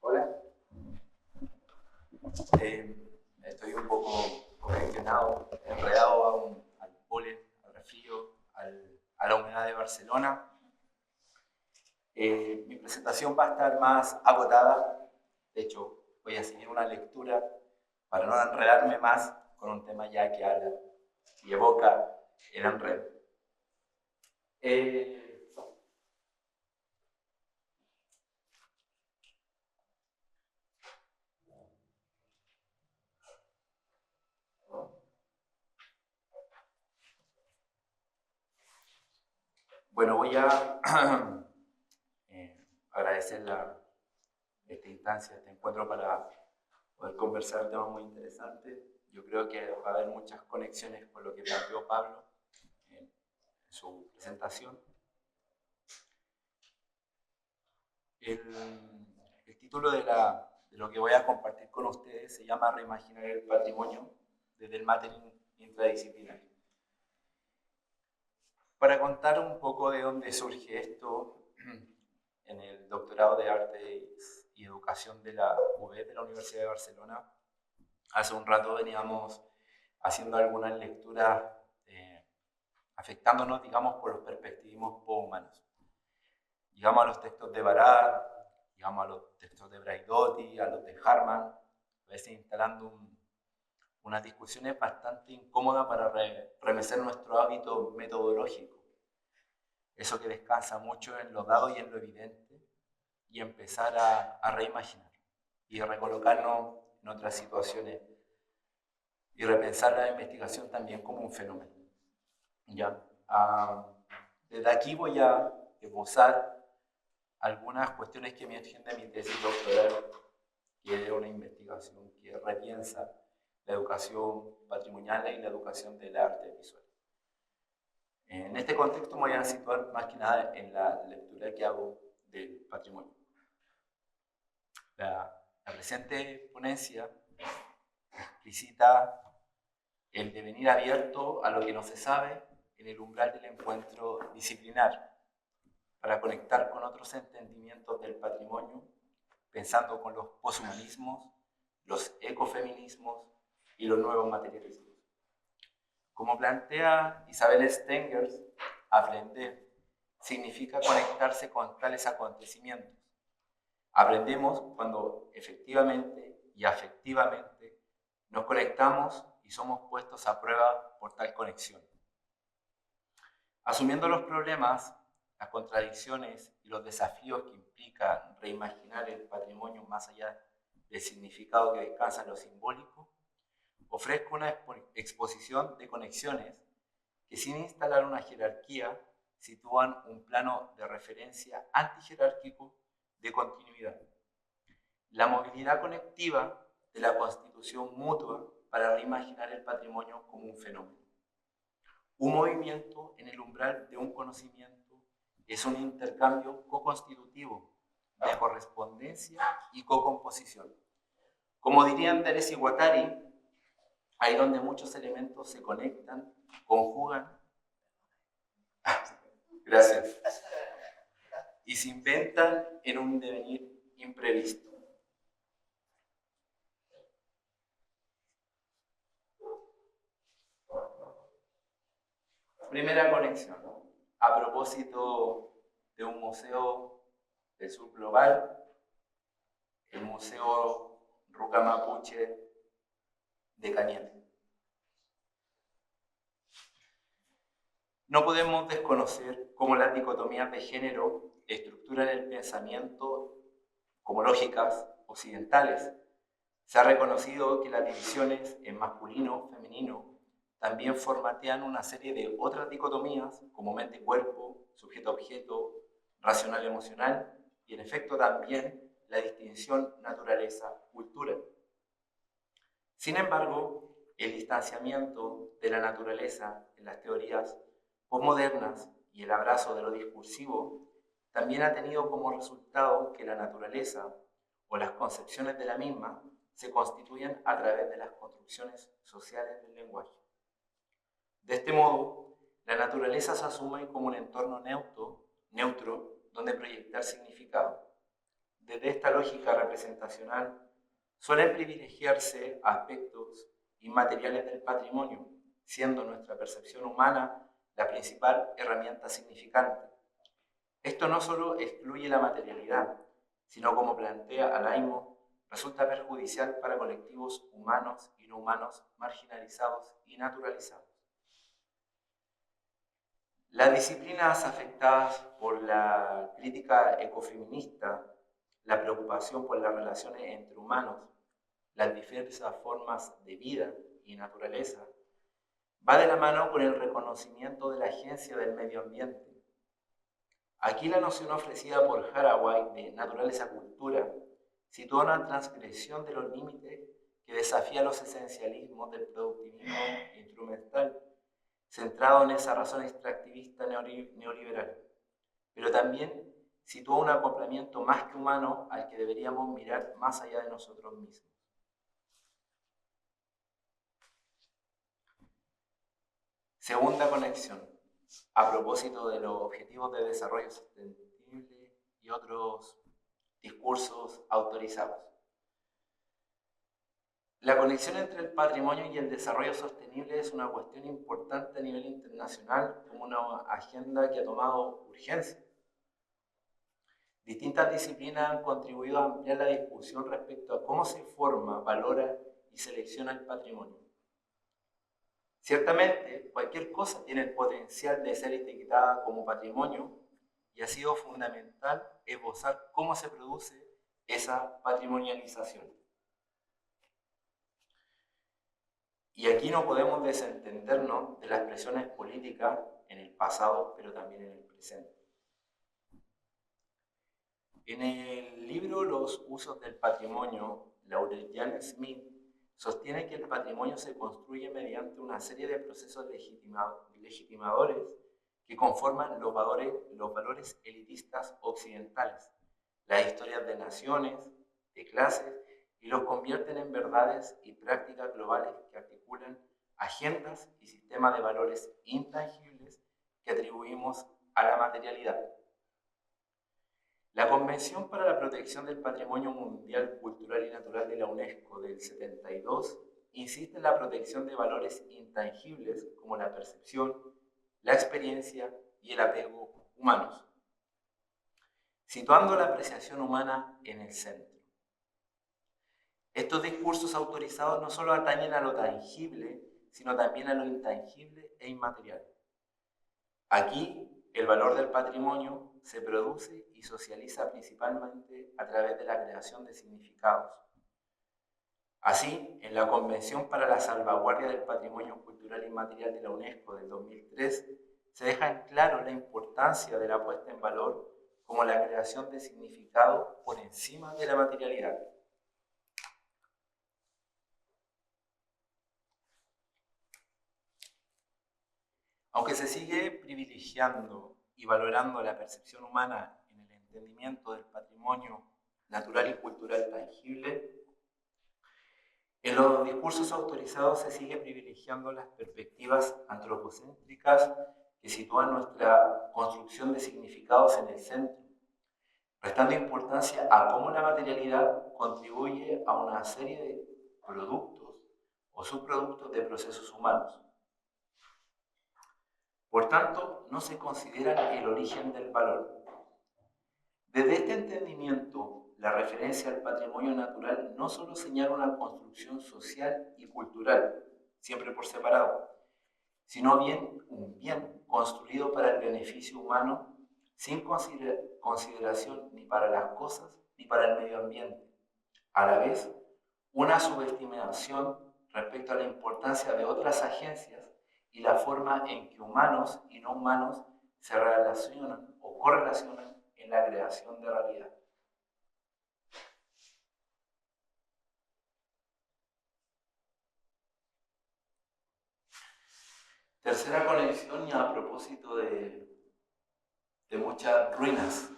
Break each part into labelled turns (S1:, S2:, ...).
S1: Hola. Estoy un poco congestionado, enredado al polen, al resfrío, a la humedad de Barcelona. Mi presentación va a estar más acotada. De hecho, voy a seguir una lectura para no enredarme más con un tema ya que habla y evoca el enredo. Eh, bueno, voy a agradecer esta instancia, este encuentro para poder conversar temas muy interesantes. Yo creo que va a haber muchas conexiones con lo que planteó Pablo en su presentación. El, el título de lo que voy a compartir con ustedes se llama Reimaginar el patrimonio desde el mapping interdisciplinario. Para contar un poco de dónde surge esto, en el doctorado de Arte y Educación de la UB, de la Universidad de Barcelona, hace un rato veníamos haciendo algunas lecturas afectándonos, digamos, por los perspectivismos posthumanos. Llegamos a los textos de Barat, llegamos a los textos de Braidotti, a los de Harman, a veces instalando unas discusiones bastante incómodas para remecer nuestro hábito metodológico. Eso que descansa mucho en lo dado y en lo evidente, y empezar a reimaginar y recolocarnos en otras situaciones y repensar la investigación también como un fenómeno. ¿Ya? Desde aquí voy a esbozar algunas cuestiones que me emergen de mi tesis doctoral, que es una investigación que repiensa la educación patrimonial y la educación del arte visual. En este contexto me voy a situar más que nada en la lectura que hago del patrimonio. La presente ponencia explicita el devenir abierto a lo que no se sabe en el umbral del encuentro disciplinar, para conectar con otros entendimientos del patrimonio, pensando con los poshumanismos, los ecofeminismos y los nuevos materialismos. Como plantea Isabel Stengers, aprender significa conectarse con tales acontecimientos. Aprendemos cuando efectivamente y afectivamente nos conectamos y somos puestos a prueba por tal conexión. Asumiendo los problemas, las contradicciones y los desafíos que implica reimaginar el patrimonio más allá del significado que descansa en lo simbólico, ofrezco una exposición de conexiones que, sin instalar una jerarquía, sitúan un plano de referencia antijerárquico de continuidad. La movilidad conectiva de la constitución mutua para reimaginar el patrimonio como un fenómeno. Un movimiento en el umbral de un conocimiento es un intercambio co-constitutivo de correspondencia y co-composición. Como dirían Deleuze y Guattari, ahí donde muchos elementos se conectan, conjugan, gracias, y se inventan en un devenir imprevisto. Primera conexión, a propósito de un museo del sur global, el Museo Ruca Mapuche de Cañete. No podemos desconocer cómo las dicotomías de género estructuran el pensamiento como lógicas occidentales. Se ha reconocido que las divisiones en masculino, femenino, también formatean una serie de otras dicotomías como mente-cuerpo, sujeto-objeto, racional-emocional y en efecto también la distinción naturaleza-cultura. Sin embargo, el distanciamiento de la naturaleza en las teorías postmodernas y el abrazo de lo discursivo también ha tenido como resultado que la naturaleza o las concepciones de la misma se constituyen a través de las construcciones sociales del lenguaje. De este modo, la naturaleza se asume como un entorno neutro donde proyectar significado. Desde desde esta lógica representacional, suelen privilegiarse aspectos inmateriales del patrimonio, siendo nuestra percepción humana la principal herramienta significante. Esto no solo excluye la materialidad, sino, como plantea Alaimo, resulta perjudicial para colectivos humanos y no humanos marginalizados y naturalizados. Las disciplinas afectadas por la crítica ecofeminista, la preocupación por las relaciones entre humanos, las diversas formas de vida y naturaleza, va de la mano con el reconocimiento de la agencia del medio ambiente. Aquí la noción ofrecida por Haraway de naturaleza-cultura sitúa una transgresión de los límites que desafía los esencialismos del productivismo instrumental, centrado en esa razón extractivista neoliberal, pero también sitúa un acoplamiento más que humano al que deberíamos mirar más allá de nosotros mismos. Segunda conexión, a propósito de los objetivos de desarrollo sostenible y otros discursos autorizados. La conexión entre el patrimonio y el desarrollo sostenible es una cuestión importante a nivel internacional, como una agenda que ha tomado urgencia. Distintas disciplinas han contribuido a ampliar la discusión respecto a cómo se forma, valora y selecciona el patrimonio. Ciertamente, cualquier cosa tiene el potencial de ser etiquetada como patrimonio y ha sido fundamental esbozar cómo se produce esa patrimonialización. Y aquí no podemos desentendernos de las presiones políticas en el pasado, pero también en el presente. En el libro Los usos del patrimonio, Laurentian Smith sostiene que el patrimonio se construye mediante una serie de procesos legitimadores que conforman los valores elitistas occidentales, las historias de naciones, de clases, y los convierten en verdades y prácticas globales que articulan agendas y sistemas de valores intangibles que atribuimos a la materialidad. La Convención para la Protección del Patrimonio Mundial Cultural y Natural de la UNESCO del 72 insiste en la protección de valores intangibles como la percepción, la experiencia y el apego humanos, situando la apreciación humana en el centro. Estos discursos autorizados no solo atañen a lo tangible, sino también a lo intangible e inmaterial. Aquí, el valor del patrimonio se produce y socializa principalmente a través de la creación de significados. Así, en la Convención para la Salvaguardia del Patrimonio Cultural Inmaterial de la UNESCO del 2003, se deja en claro la importancia de la puesta en valor como la creación de significado por encima de la materialidad. Aunque se sigue privilegiando y valorando la percepción humana en el entendimiento del patrimonio natural y cultural tangible, en los discursos autorizados se sigue privilegiando las perspectivas antropocéntricas que sitúan nuestra construcción de significados en el centro, restando importancia a cómo la materialidad contribuye a una serie de productos o subproductos de procesos humanos. Por tanto, no se considera el origen del valor. Desde este entendimiento, la referencia al patrimonio natural no solo señala una construcción social y cultural, siempre por separado, sino bien un bien construido para el beneficio humano sin consideración ni para las cosas ni para el medio ambiente. A la vez, una subestimación respecto a la importancia de otras agencias y la forma en que humanos y no humanos se relacionan o correlacionan en la creación de realidad. Tercera conexión, y a propósito de muchas ruinas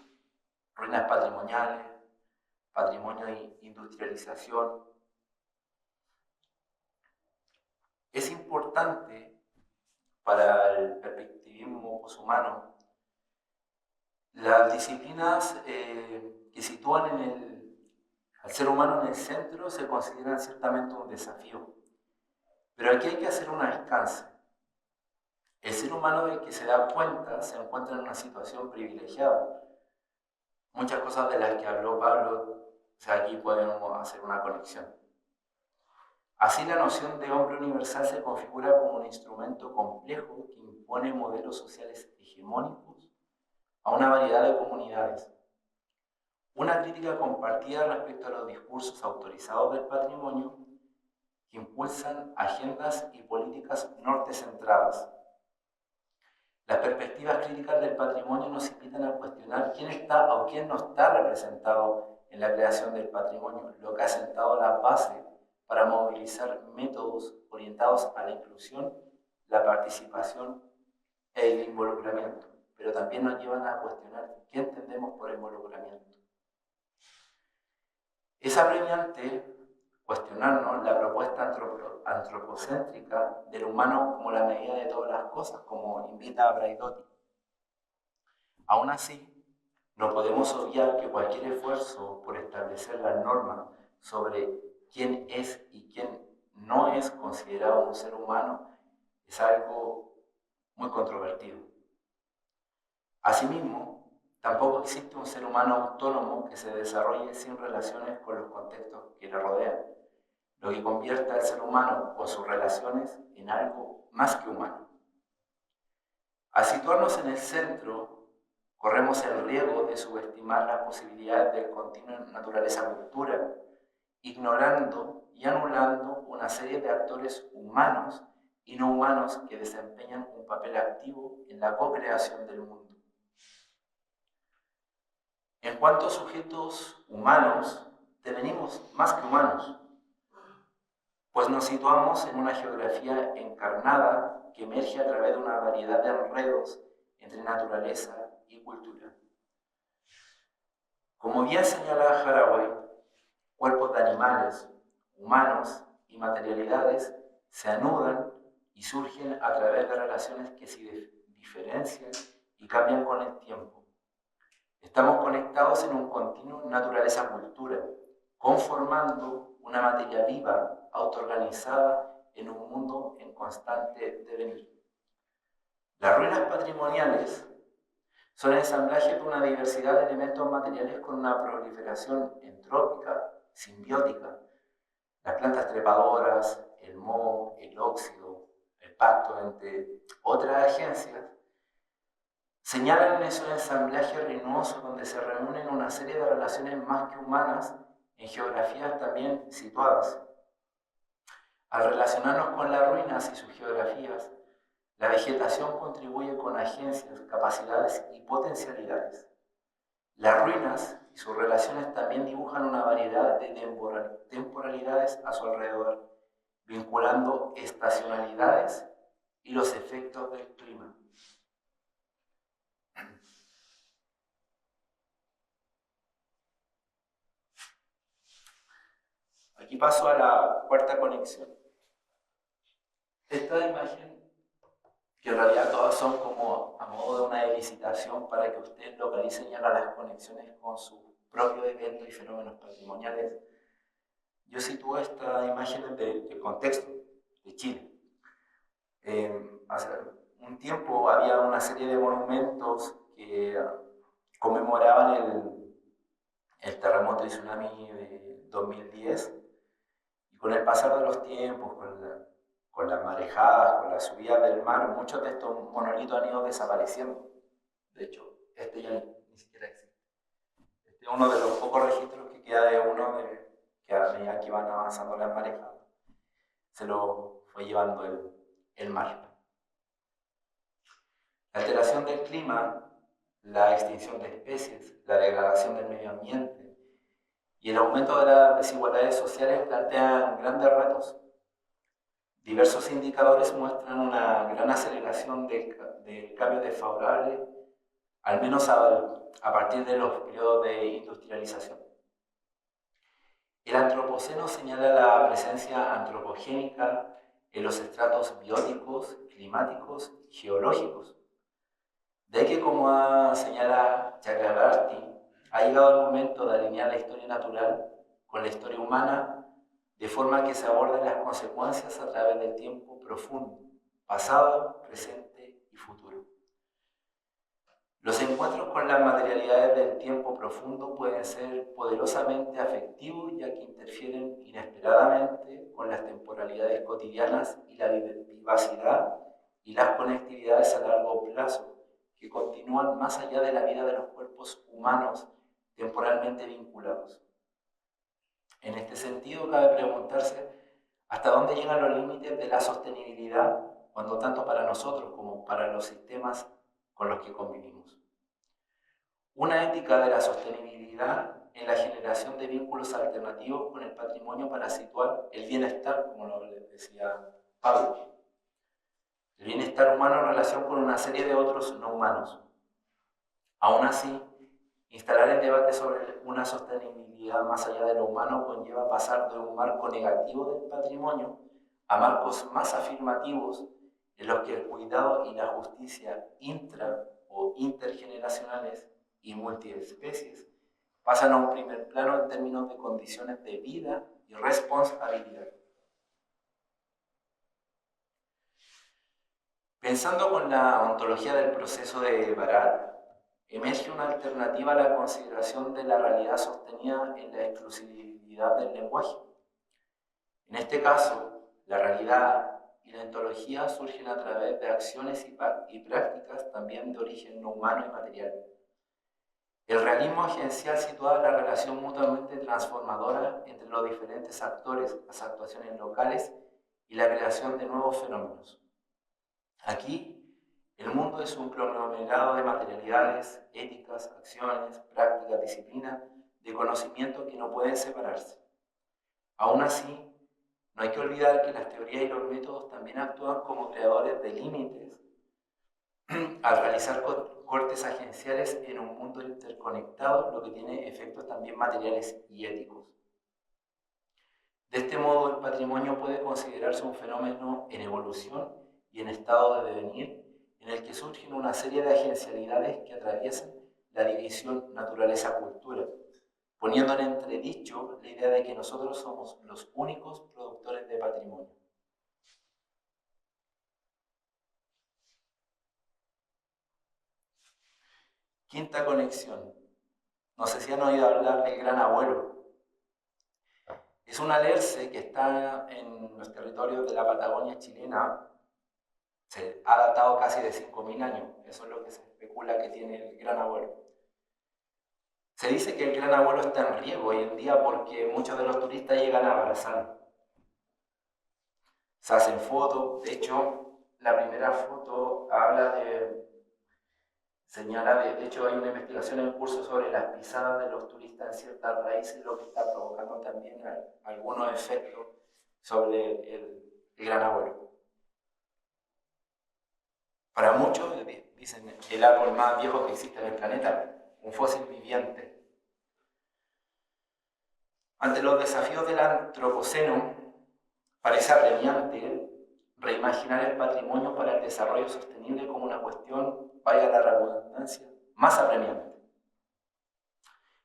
S1: patrimoniales, patrimonio e industrialización, es importante para el perspectivismo poshumano las disciplinas que sitúan en el Al ser humano en el centro se considera ciertamente un desafío, pero aquí hay que hacer un alcance. El ser humano del que se da cuenta se encuentra en una situación privilegiada. Muchas cosas de las que habló Pablo, o sea, aquí podemos hacer una conexión. Así la noción de hombre universal se configura como un instrumento complejo que impone modelos sociales hegemónicos a una variedad de comunidades. Una crítica compartida respecto a los discursos autorizados del patrimonio que impulsan agendas y políticas norte-centradas. Las perspectivas críticas del patrimonio nos invitan a cuestionar quién está o quién no está representado en la creación del patrimonio, lo que ha sentado la base para movilizar métodos orientados a la inclusión, la participación e el involucramiento, pero también nos llevan a cuestionar qué entendemos por involucramiento. Es apremiante cuestionarnos la propuesta antropocéntrica del humano como la medida de todas las cosas, como invita a Braidotti. Aún así, no podemos obviar que cualquier esfuerzo por establecer las normas sobre quién es y quién no es considerado un ser humano es algo muy controvertido. Asimismo, tampoco existe un ser humano autónomo que se desarrolle sin relaciones con los contextos que le rodean, lo que convierte al ser humano o sus relaciones en algo más que humano. Al situarnos en el centro, corremos el riesgo de subestimar las posibilidades del continuo naturaleza-cultura, ignorando y anulando una serie de actores humanos y no humanos que desempeñan un papel activo en la co-creación del mundo. En cuanto a sujetos humanos, devenimos más que humanos, pues nos situamos en una geografía encarnada que emerge a través de una variedad de enredos entre naturaleza y cultura. Como bien señala Haraway, cuerpos de animales, humanos y materialidades se anudan y surgen a través de relaciones que se diferencian y cambian con el tiempo. Estamos conectados en un continuo naturaleza-cultura, conformando una materia viva, autoorganizada en un mundo en constante devenir. Las ruinas patrimoniales son ensamblajes de una diversidad de elementos materiales con una proliferación entrópica, simbiótica. Las plantas trepadoras, el moho, el óxido, el pacto, entre otras agencias, señalan en esos ensamblajes ruinosos donde se reúnen una serie de relaciones más que humanas en geografías también situadas. Al relacionarnos con las ruinas y sus geografías, la vegetación contribuye con agencias, capacidades y potencialidades. Las ruinas y sus relaciones también dibujan una variedad de temporalidades a su alrededor, vinculando estacionalidades y los efectos del clima. Aquí paso a la cuarta conexión. Esta imagen, que en realidad todas son como a modo de una licitación para que ustedes localicen y hagan las conexiones con sus propios eventos y fenómenos patrimoniales. Yo sitúo esta imagen del contexto de Chile. Hace un tiempo había una serie de monumentos que conmemoraban el terremoto y tsunami de 2010, y con el pasar de los tiempos, con las marejadas, con la subida del mar, muchos de estos monolitos han ido desapareciendo. De hecho, este ya ni siquiera existe. Este es uno de los pocos registros que queda de uno que a medida que van avanzando las marejadas, se lo fue llevando el mar. La alteración del clima, la extinción de especies, la degradación del medio ambiente y el aumento de las desigualdades sociales plantean grandes retos. Diversos indicadores muestran una gran aceleración del cambio desfavorable, al menos a partir de los periodos de industrialización. El antropoceno señala la presencia antropogénica en los estratos bióticos, climáticos y geológicos. De ahí que, como señala Chakrabarty, ha llegado el momento de alinear la historia natural con la historia humana, de forma que se aborden las consecuencias a través del tiempo profundo, pasado, presente y futuro. Los encuentros con las materialidades del tiempo profundo pueden ser poderosamente afectivos, ya que interfieren inesperadamente con las temporalidades cotidianas y la vivacidad y las conectividades a largo plazo, que continúan más allá de la vida de los cuerpos humanos temporalmente vinculados. En este sentido, cabe preguntarse hasta dónde llegan los límites de la sostenibilidad, cuando tanto para nosotros como para los sistemas con los que convivimos. Una ética de la sostenibilidad en la generación de vínculos alternativos con el patrimonio para situar el bienestar, como lo decía Pablo. El bienestar humano en relación con una serie de otros no humanos. Aún así, instalar el debate sobre una sostenibilidad más allá de lo humano conlleva pasar de un marco negativo del patrimonio a marcos más afirmativos en los que el cuidado y la justicia intra o intergeneracionales y multiespecies pasan a un primer plano en términos de condiciones de vida y responsabilidad. Pensando con la ontología del proceso de Barat, emerge una alternativa a la consideración de la realidad sostenida en la exclusividad del lenguaje. En este caso, la realidad y la ontología surgen a través de acciones y prácticas también de origen no humano y material. El realismo agencial sitúa la relación mutuamente transformadora entre los diferentes actores, las actuaciones locales y la creación de nuevos fenómenos. Aquí, el mundo es un conglomerado de materialidades, éticas, acciones, prácticas, disciplinas, de conocimiento que no pueden separarse. Aún así, no hay que olvidar que las teorías y los métodos también actúan como creadores de límites al realizar cortes agenciales en un mundo interconectado, lo que tiene efectos también materiales y éticos. De este modo, el patrimonio puede considerarse un fenómeno en evolución y en estado de devenir, en el que surgen una serie de agencialidades que atraviesan la división naturaleza-cultura, poniendo en entredicho la idea de que nosotros somos los únicos productores de patrimonio. Quinta conexión. No sé si han oído hablar del Gran Abuelo. Es un alerce que está en los territorios de la Patagonia chilena. Se ha datado casi de 5.000 años. Eso es lo que se especula que tiene el Gran Abuelo. Se dice que el Gran Abuelo está en riesgo hoy en día porque muchos de los turistas llegan a Barazán. Se hacen fotos. De hecho, la primera foto señala, de hecho hay una investigación en curso sobre las pisadas de los turistas en ciertas raíces, lo que está provocando también algunos efectos sobre el Gran Abuelo. Para muchos dicen el árbol más viejo que existe en el planeta, un fósil viviente. Ante los desafíos del antropoceno, parece apremiante reimaginar el patrimonio para el desarrollo sostenible como una cuestión, valga la redundancia, más apremiante.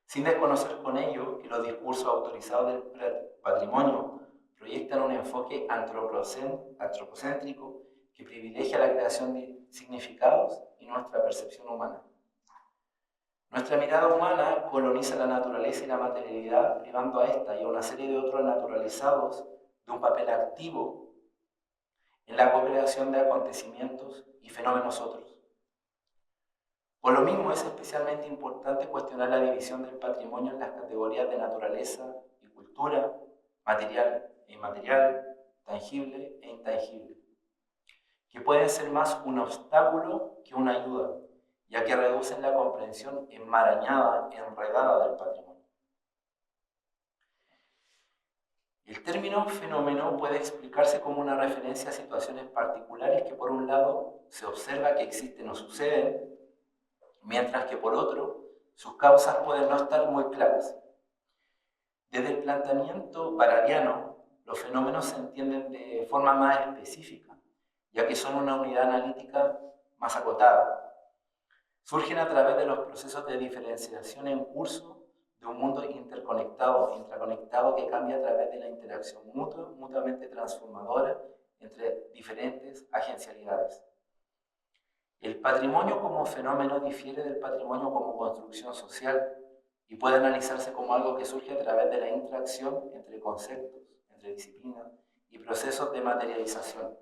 S1: Sin desconocer con ello que los discursos autorizados del patrimonio proyectan un enfoque antropocéntrico que privilegia la creación de significados y nuestra percepción humana. Nuestra mirada humana coloniza la naturaleza y la materialidad, privando a esta y a una serie de otros naturalizados de un papel activo en la co-creación de acontecimientos y fenómenos otros. Por lo mismo es especialmente importante cuestionar la división del patrimonio en las categorías de naturaleza y cultura, material e inmaterial, tangible e intangible, que pueden ser más un obstáculo que una ayuda, ya que reducen la comprensión enmarañada, enredada del patrimonio. El término fenómeno puede explicarse como una referencia a situaciones particulares que por un lado se observa que existen o suceden, mientras que por otro sus causas pueden no estar muy claras. Desde el planteamiento baradiano, los fenómenos se entienden de forma más específica, ya que son una unidad analítica más acotada. Surgen a través de los procesos de diferenciación en curso de un mundo interconectado, intraconectado, que cambia a través de la interacción mutuamente transformadora entre diferentes agencialidades. El patrimonio como fenómeno difiere del patrimonio como construcción social y puede analizarse como algo que surge a través de la interacción entre conceptos, entre disciplinas y procesos de materialización.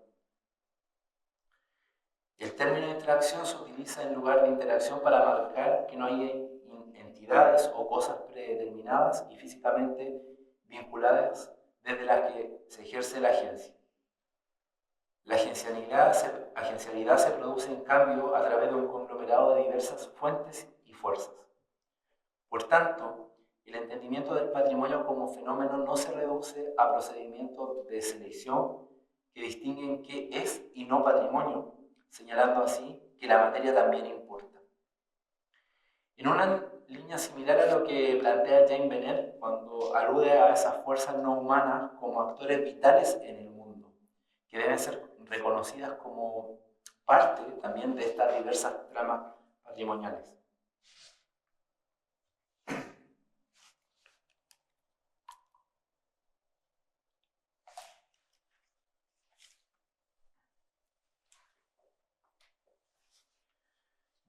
S1: El término interacción se utiliza en lugar de interacción para marcar que no hay entidades o cosas predeterminadas y físicamente vinculadas desde las que se ejerce la agencia. La agencialidad se produce en cambio a través de un conglomerado de diversas fuentes y fuerzas. Por tanto, el entendimiento del patrimonio como fenómeno no se reduce a procedimientos de selección que distinguen qué es y no patrimonio, señalando así que la materia también importa. En una línea similar a lo que plantea Jane Bennett cuando alude a esas fuerzas no humanas como actores vitales en el mundo, que deben ser reconocidas como parte también de estas diversas tramas patrimoniales.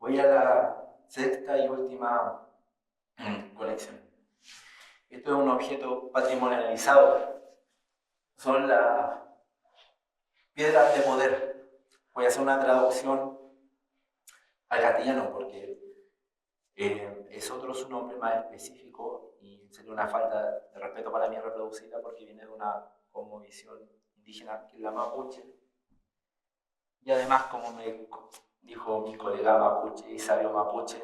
S1: Voy a la sexta y última colección. Esto es un objeto patrimonializado. Son las piedras de poder. Voy a hacer una traducción al castellano porque es otro su nombre más específico y sería una falta de respeto para mí reproducirla porque viene de una cosmovisión indígena que es la mapuche. Y además, como me dijo mi colega mapuche y sabio mapuche,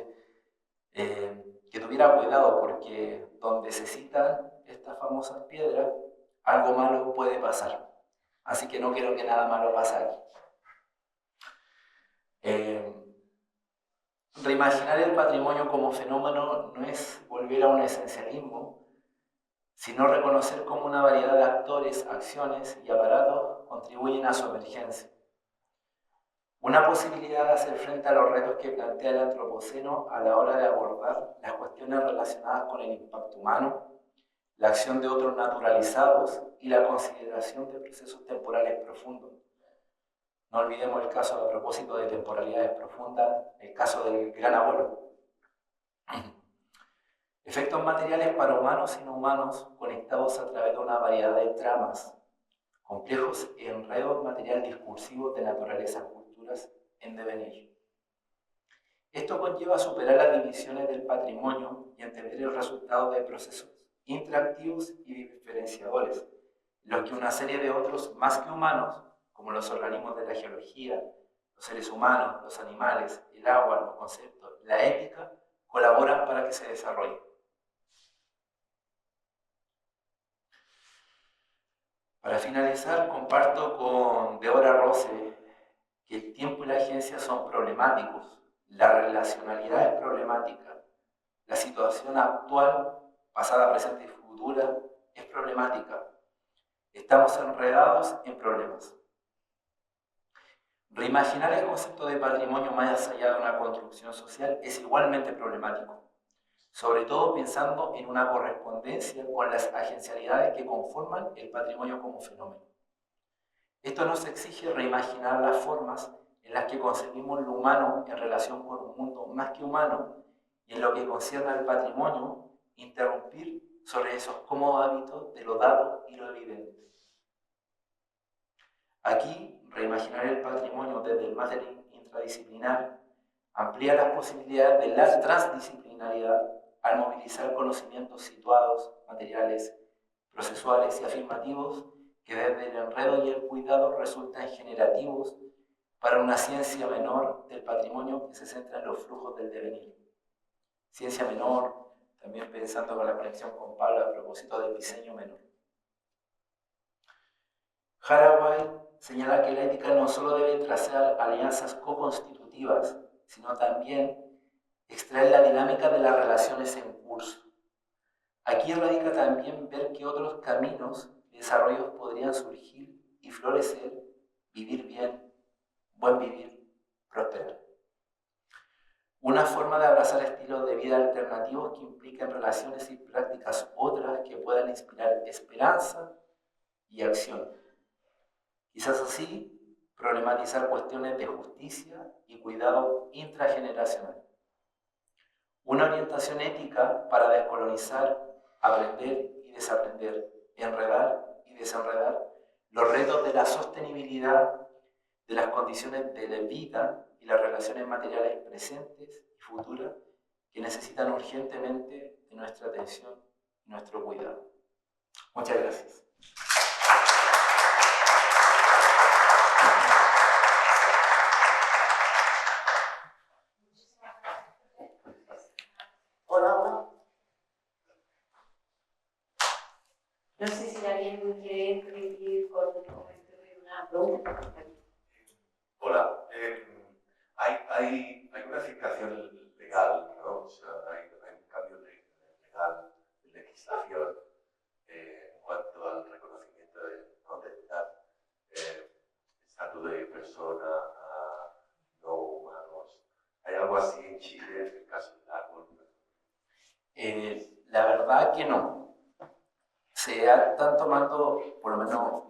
S1: que tuviera cuidado porque donde se citan estas famosas piedras, algo malo puede pasar. Así que no quiero que nada malo pase aquí. Reimaginar el patrimonio como fenómeno no es volver a un esencialismo, sino reconocer cómo una variedad de actores, acciones y aparatos contribuyen a su emergencia. Una posibilidad de hacer frente a los retos que plantea el antropoceno a la hora de abordar las cuestiones relacionadas con el impacto humano, la acción de otros naturalizados y la consideración de procesos temporales profundos. No olvidemos el caso, a propósito de temporalidades profundas, el caso del Gran Abuelo. Efectos materiales para humanos y no humanos conectados a través de una variedad de tramas, complejos enredos material discursivos de naturalezas culturas en devenir. Esto conlleva superar las divisiones del patrimonio y entender el resultado de procesos interactivos y diferenciadores, los que una serie de otros más que humanos, como los organismos de la geología, los seres humanos, los animales, el agua, los conceptos, la ética, colaboran para que se desarrolle. Para finalizar, comparto con Deborah Rose que el tiempo y la agencia son problemáticos, la relacionalidad es problemática, la situación actual, pasada, presente y futura, es problemática. Estamos enredados en problemas. Reimaginar el concepto de patrimonio más allá de una construcción social es igualmente problemático, sobre todo pensando en una correspondencia con las agencialidades que conforman el patrimonio como fenómeno. Esto nos exige reimaginar las formas en las que concebimos lo humano en relación con un mundo más que humano y en lo que concierne al patrimonio, interrumpir sobre esos cómodos hábitos de lo dado y lo evidente. Aquí, reimaginar el patrimonio desde el máster intradisciplinar amplía las posibilidades de la transdisciplinaridad al movilizar conocimientos situados, materiales, procesuales y afirmativos que desde el enredo y el cuidado resultan generativos para una ciencia menor del patrimonio que se centra en los flujos del devenir. Ciencia menor, también pensando con la conexión con Pablo a propósito del diseño menor. Haraway señala que la ética no solo debe trazar alianzas co-constitutivas, sino también extraer la dinámica de las relaciones en curso. Aquí radica también ver que otros caminos y desarrollos podrían surgir y florecer, vivir bien, buen vivir, prosperar. una forma de abrazar estilos de vida alternativos que impliquen relaciones y prácticas otras que puedan inspirar esperanza y acción. Quizás así problematizar cuestiones de justicia y cuidado intrageneracional. Una orientación ética para descolonizar, aprender y desaprender, enredar y desenredar los retos de la sostenibilidad de las condiciones de la vida y las relaciones materiales presentes y futuras que necesitan urgentemente de nuestra atención y nuestro cuidado. Muchas gracias.
S2: Hola, hola. No sé si alguien quiere intervenir con un comentario de una pregunta.
S3: Hola. Hay una citación legal, ¿no? O sea, hay un cambio legal de legislación en cuanto al reconocimiento de no identidad, estatus de persona a no humanos. ¿Hay algo así en Chile en el caso del árbol?
S1: La verdad que no. Se están tomando, por lo menos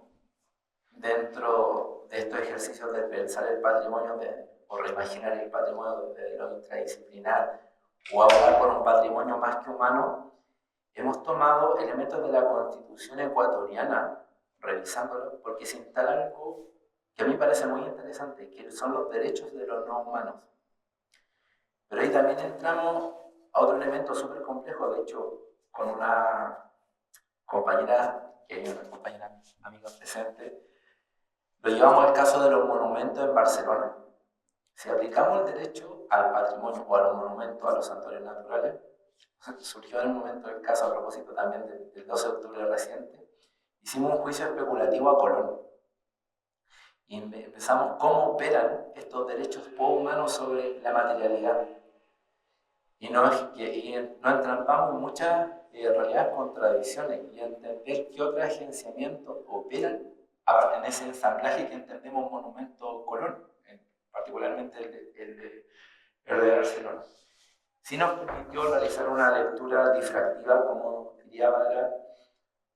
S1: dentro de estos ejercicios de pensar el patrimonio o reimaginar el patrimonio desde lo interdisciplinar o abogar por un patrimonio más que humano, hemos tomado elementos de la Constitución ecuatoriana, revisándolo, porque se instala algo que a mí me parece muy interesante, que son los derechos de los no humanos. Pero ahí también entramos a otro elemento súper complejo, de hecho, con una compañera, que hay una compañera amiga presente, lo llevamos al caso de los monumentos en Barcelona. Si aplicamos el derecho al patrimonio o a los monumentos, a los santuarios naturales, surgió en el momento del caso a propósito también del 12 de octubre reciente, hicimos un juicio especulativo a Colón y empezamos cómo operan estos derechos humanos sobre la materialidad. Y nos entrampamos en muchas realidades contradicciones y entender qué otros agenciamientos operan en ese ensamblaje que entendemos monumento Colón, particularmente el de Barcelona. Sí nos permitió realizar una lectura difractiva, como diría Vargas,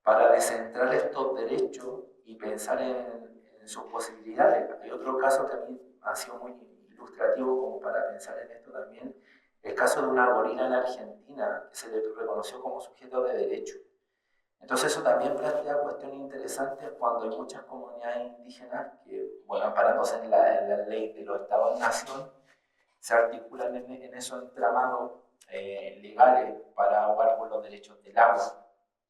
S1: para descentrar estos derechos y pensar en sus posibilidades. Hay otro caso que a mí ha sido muy ilustrativo como para pensar en esto también, el caso de una gorila en Argentina que se le reconoció como sujeto de derecho. Entonces eso también plantea cuestiones interesantes cuando hay muchas comunidades indígenas que, bueno, amparándose en la ley de los estados-nación, se articulan en esos entramados legales para abogar por los derechos del agua.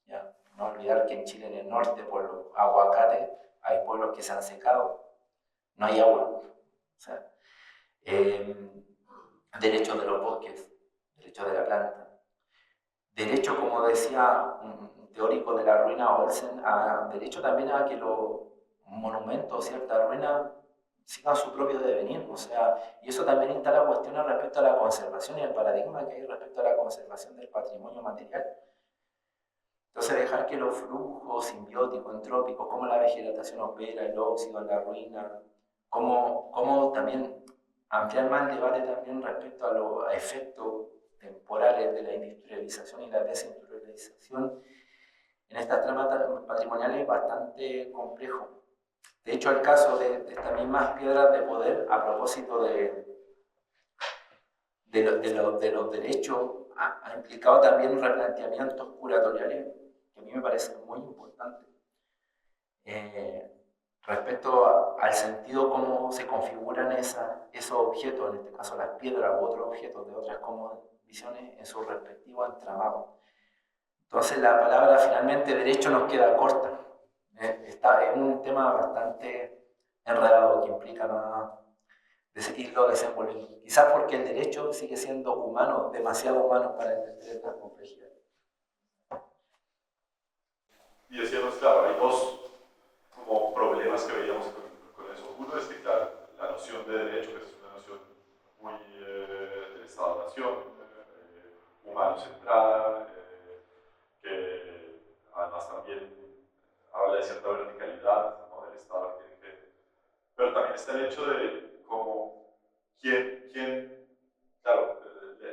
S1: ¿Ya? No olvidar que en Chile, en el norte, por los aguacates, hay pueblos que se han secado, no hay agua. O sea, derechos de los bosques, derechos de la planta. Derecho, como decía un teórico de la ruina, Olsen, a derecho también a que los monumentos, ciertas ruinas, sigan su propio devenir. O sea, y eso también instala cuestiones respecto a la conservación y el paradigma que hay respecto a la conservación del patrimonio material. Entonces, dejar que los flujos simbióticos, entrópicos, cómo la vegetación opera, el óxido, la ruina, cómo también ampliar más el debate también respecto a los efectos temporales de la industrialización y la desindustrialización en estas tramas patrimoniales es bastante complejo. De hecho, el caso de estas mismas piedras de poder, a propósito de los derechos, ha implicado también replanteamientos curatoriales que a mí me parecen muy importantes. Respecto al sentido cómo se configuran esos objetos, en este caso las piedras u otros objetos de otras visiones en su respectivo entramado. Entonces la palabra finalmente derecho nos queda corta. Es un tema bastante enredado que implica más de seguirlo desenvolviendo. Quizás porque el derecho sigue siendo humano, demasiado humano para entender estas complejidades.
S3: Y decíamos, claro, hay dos como problemas que veíamos con eso. Uno es que, claro, la noción de derecho, que es una noción muy del Estado-Nación, humano centrada, que además también habla de cierta verticalidad, ¿no? Del Estado que tiene que... Pero también está el hecho de cómo, quién claro,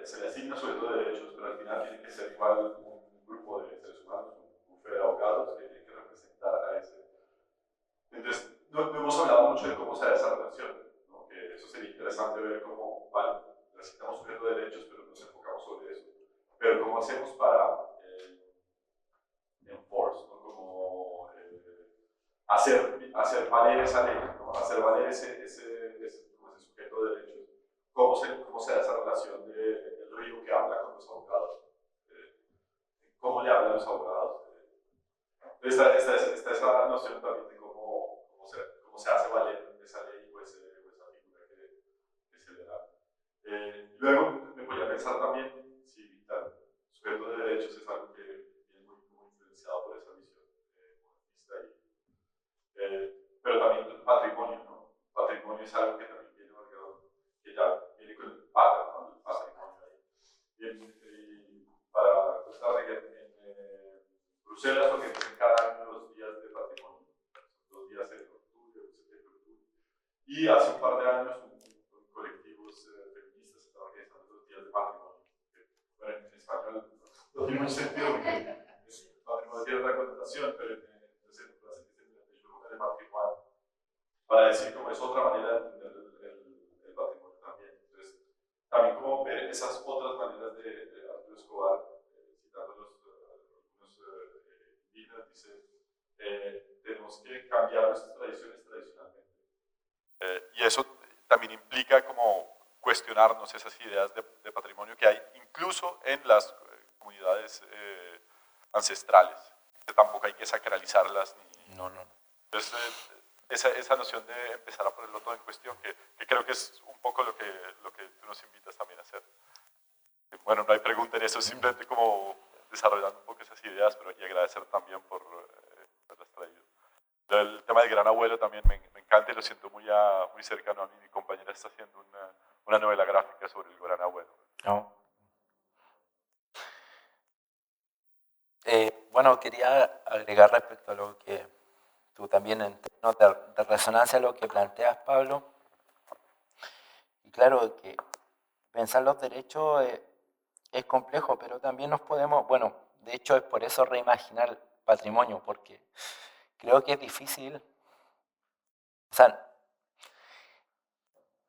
S3: se le asigna sujeto de derechos, pero al final tiene que ser igual un grupo de seres humanos, un bufete de abogados que tiene que representar a ese. Entonces, no hemos hablado mucho de cómo se da esa relación, ¿no? Que eso sería interesante ver cómo, vale, necesitamos sujeto de derechos, pero nos enfocamos sobre eso. Pero cómo hacemos para enforce, ¿no? Como hacer valer esa ley, ¿no? Hacer valer ese sujeto de derechos. ¿Cómo se da esa relación del río que habla con los abogados? ¿Cómo le hablan los abogados? Está esa noción también de cómo se hace valer esa ley o esa figura que se le da. Luego me voy a pensar también si el sujeto de derechos es algo que viene muy influenciado por esa visión humanista, pero también el patrimonio, ¿no? Patrimonio es algo que también viene marcado, que ya viene con el patrimonio, ¿no? El patrimonio ahí. Y para contar que en Bruselas organizan cada año los días de patrimonio, los días de octubre, el 7 de octubre. Y hace un par de años colectivos feministas están organizando los días de patrimonio. Bueno, en español no tiene mucho sentido porque el patrimonio tiene otra connotación, pero entonces en francés dice el patrimonio, para decir cómo es otra manera de entender el patrimonio también. Entonces, también cómo ver esas otras maneras de Arturo Escobar, citando algunos indígenas, dice, tenemos que cambiar nuestras tradiciones tradicionalmente. Y eso también implica como cuestionarnos esas ideas de patrimonio que hay incluso en las comunidades ancestrales. Tampoco hay que sacralizarlas.
S1: No.
S3: Entonces, esa noción de empezar a ponerlo todo en cuestión, que creo que es un poco lo que tú nos invitas también a hacer. Bueno, no hay pregunta en eso, simplemente como desarrollando un poco esas ideas, pero y agradecer también por haberlas traído. El tema del gran abuelo también me encanta y lo siento muy cercano a mí. Mi compañera está haciendo una novela gráfica sobre el gran abuelo.
S1: No. Bueno, quería agregar respecto a lo que tú también en términos de resonancia a lo que planteas, Pablo. Y claro que pensar los derechos es complejo, pero también nos podemos, bueno, de hecho es por eso reimaginar el patrimonio, porque creo que es difícil. O sea,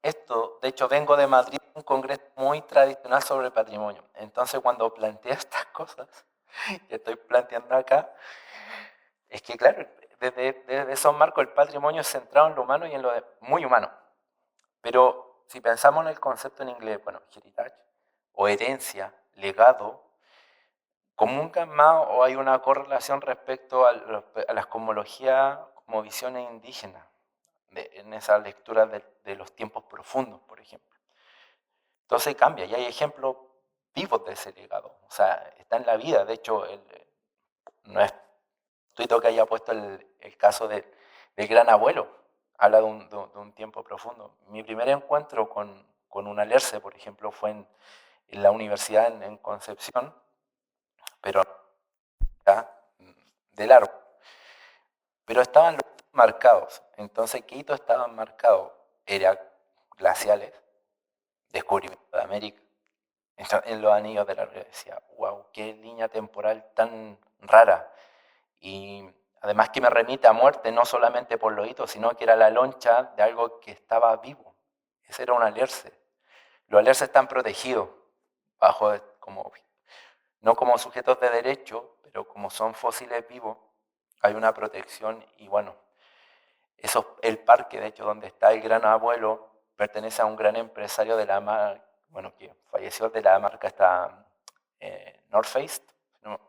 S1: esto, de hecho vengo de Madrid, un congreso muy tradicional sobre patrimonio. Entonces cuando planteo estas cosas que estoy planteando acá, es que claro, desde esos marcos el patrimonio es centrado en lo humano y en lo muy humano. Pero si pensamos en el concepto en inglés, bueno, heritage, o herencia, legado, comúnmente más o hay una correlación respecto a las cosmologías como visiones indígenas, en esa lectura de los tiempos profundos, por ejemplo. Entonces cambia, y hay ejemplos vivos de ese legado, o sea, está en la vida. De hecho, no es tuito que haya puesto el caso del gran abuelo, habla de un tiempo profundo. Mi primer encuentro con un alerce, por ejemplo, fue en la universidad en Concepción, pero del árbol. Pero estaban los marcados. Entonces, ¿qué hitos estaban marcados? Eran glaciales, descubrimiento de América. En los anillos de la Ría decía, wow, qué línea temporal tan rara. Y además que me remite a muerte, no solamente por los hitos, sino que era la loncha de algo que estaba vivo. Ese era un alerce. Los alerces están protegidos, no como sujetos de derecho, pero como son fósiles vivos, hay una protección. Y bueno, el parque, de hecho, donde está el gran abuelo, pertenece a un gran empresario de la marca, bueno, que falleció, de la marca North Face, ¿no?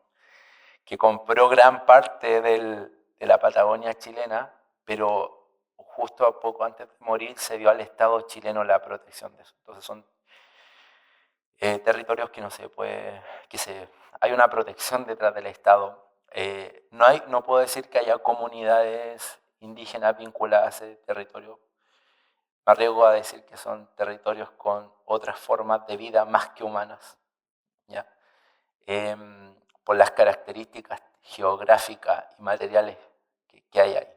S1: Que compró gran parte de la Patagonia chilena, pero justo a poco antes de morir se dio al Estado chileno la protección de eso. Entonces son territorios que no se puede, hay una protección detrás del Estado. No puedo decir que haya comunidades indígenas vinculadas a ese territorio. Me arriesgo a decir que son territorios con otras formas de vida más que humanas, ¿ya? Por las características geográficas y materiales que hay ahí.